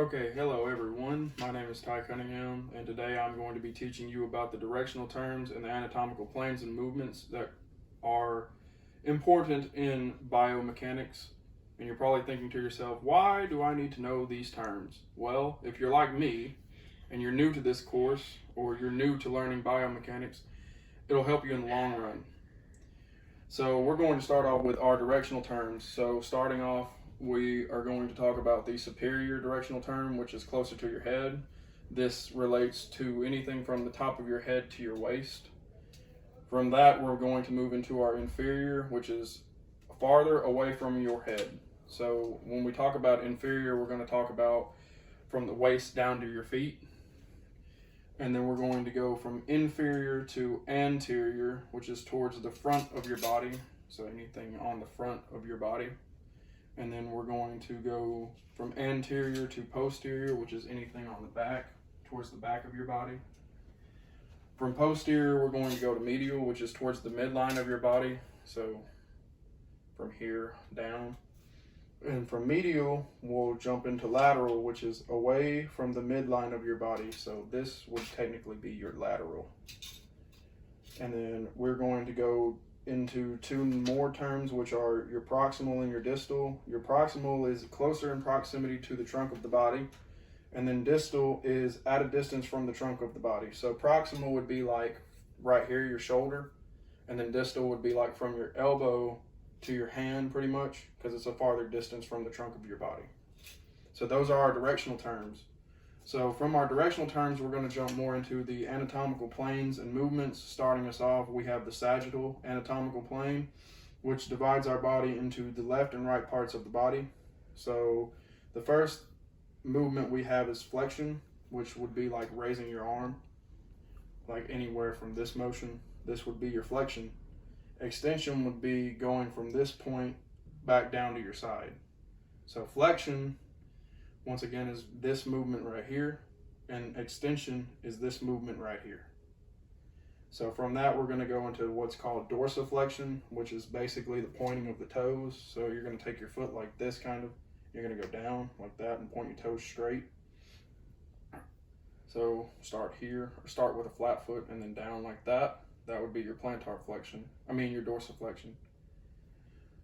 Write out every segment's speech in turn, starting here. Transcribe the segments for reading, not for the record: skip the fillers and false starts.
Okay, hello everyone. My name is Ty Cunningham, and today I'm going to be teaching you about the directional terms and the anatomical planes and movements that are important in biomechanics. And you're probably thinking to yourself, why do I need to know these terms? Well, if you're like me and you're new to this course or you're new to learning biomechanics, it'll help you in the long run. So we're going to start off with our directional terms. So starting off, we are going to talk about the superior directional term, which is closer to your head. This relates to anything from the top of your head to your waist. From that, we're going to move into our inferior, which is farther away from your head. So when we talk about inferior, we're going to talk about from the waist down to your feet. And then we're going to go from inferior to anterior, which is towards the front of your body. So anything on the front of your body. And then we're going to go from anterior to posterior, which is anything on the back, towards the back of your body. From posterior, we're going to go to medial, which is towards the midline of your body. So from here down. And from medial, we'll jump into lateral, which is away from the midline of your body. So this would technically be your lateral. And then we're going to go into two more terms, which are your proximal and your distal. Your proximal is closer in proximity to the trunk of the body. And then distal is at a distance from the trunk of the body. So proximal would be like right here, your shoulder. And then distal would be like from your elbow to your hand pretty much, because it's a farther distance from the trunk of your body. So those are our directional terms. So from our directional terms, we're going to jump more into the anatomical planes and movements. Starting us off, we have the sagittal anatomical plane, which divides our body into the left and right parts of the body. So the first movement we have is flexion, which would be like raising your arm, like anywhere from this motion. This would be your flexion. Extension would be going from this point back down to your side. So flexion, once again, is this movement right here, and extension is this movement right here. So from that, we're going to go into what's called dorsiflexion, which is basically the pointing of the toes. So you're going to take your foot like this kind of, you're going to go down like that and point your toes straight. So start here, or start with a flat foot and then down like that. That would be your your dorsiflexion.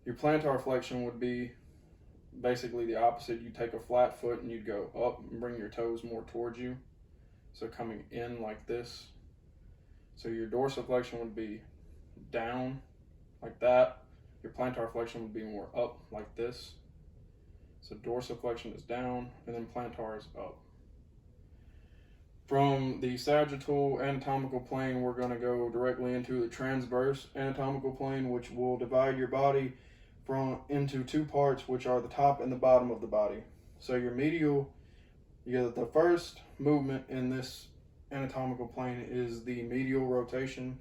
Your plantar flexion would be basically the opposite. You take a flat foot and you'd go up and bring your toes more towards you. So coming in like this. So your dorsiflexion would be down like that. Your plantar flexion would be more up like this. So dorsiflexion is down and then plantar is up. From the sagittal anatomical plane, we're going to go directly into the transverse anatomical plane, which will divide your body into two parts, which are the top and the bottom of the body. So your medial, the first movement in this anatomical plane is the medial rotation,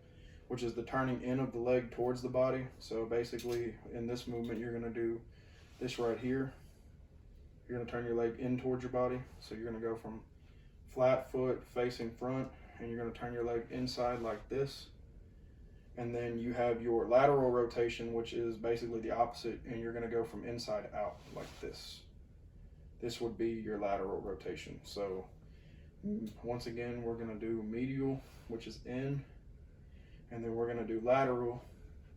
which is the turning in of the leg towards the body. So basically, in this movement, you're going to do this right here. You're going to turn your leg in towards your body. So you're going to go from flat foot facing front, and you're going to turn your leg inside like this. And then you have your lateral rotation, which is basically the opposite, and you're going to go from inside out like this. This would be your lateral rotation. So once again, we're going to do medial, which is in, and then we're going to do lateral,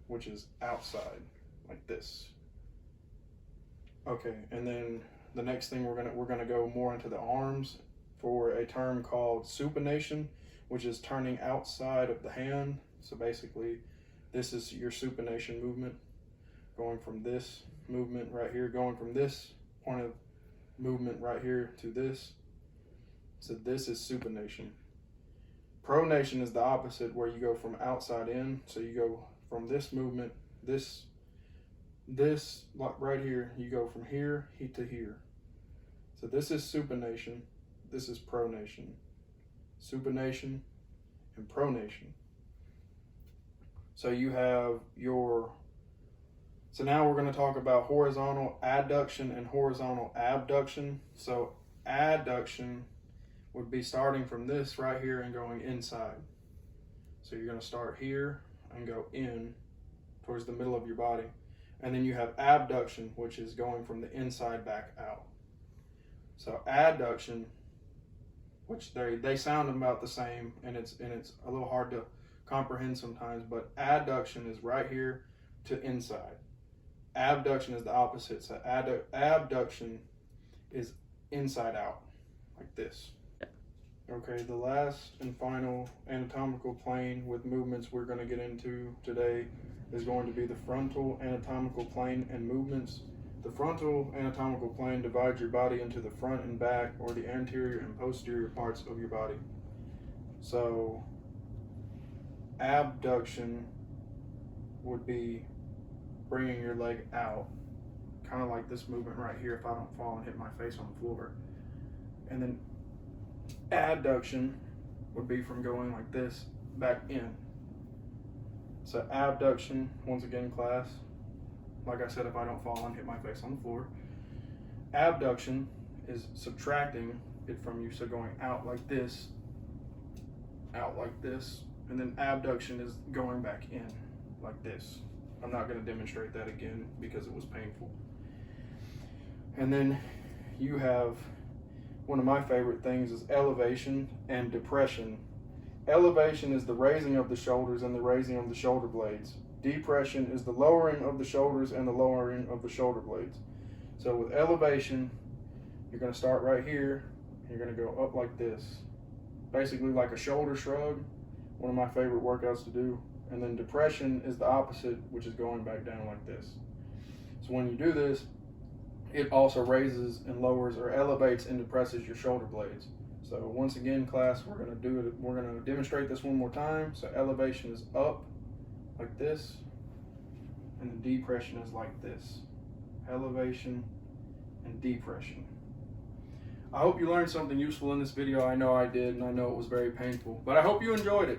which is outside like this. Okay, and then the next thing we're going to go more into the arms for a term called supination, which is turning outside of the hand. So basically, this is your supination movement, going from this movement right here, going from this point of movement right here to this. So this is supination. Pronation is the opposite, where you go from outside in. So you go from this movement, this like right here, you go from here to here. So this is supination. This is pronation. Supination and pronation. So you have so now we're going to talk about horizontal adduction and horizontal abduction. So adduction would be starting from this right here and going inside. So you're going to start here and go in towards the middle of your body. And then you have abduction, which is going from the inside back out. So adduction, which they sound about the same, and it's a little hard to comprehend sometimes, but adduction is right here to inside. Abduction is the opposite. So abduction is inside out, like this. Okay, the last and final anatomical plane with movements we're going to get into today is going to be the frontal anatomical plane and movements. The frontal anatomical plane divides your body into the front and back, or the anterior and posterior parts of your body. So abduction would be bringing your leg out, kind of like this movement right here if I don't fall and hit my face on the floor. And then adduction would be from going like this back in. So abduction, once again class, like I said, if I don't fall and hit my face on the floor. Abduction is subtracting it from you, so going out like this, and then abduction is going back in like this. I'm not going to demonstrate that again because it was painful. And then you have one of my favorite things is elevation and depression. Elevation is the raising of the shoulders and the raising of the shoulder blades. Depression is the lowering of the shoulders and the lowering of the shoulder blades. So with elevation, you're going to start right here, and you're going to go up like this. Basically like a shoulder shrug, one of my favorite workouts to do. And then depression is the opposite, which is going back down like this. So when you do this, it also raises and lowers or elevates and depresses your shoulder blades. So once again, class, we're going to demonstrate this one more time. So elevation is up like this, and the depression is like this. Elevation and depression. I hope you learned something useful in this video. I know I did, and I know it was very painful, but I hope you enjoyed it.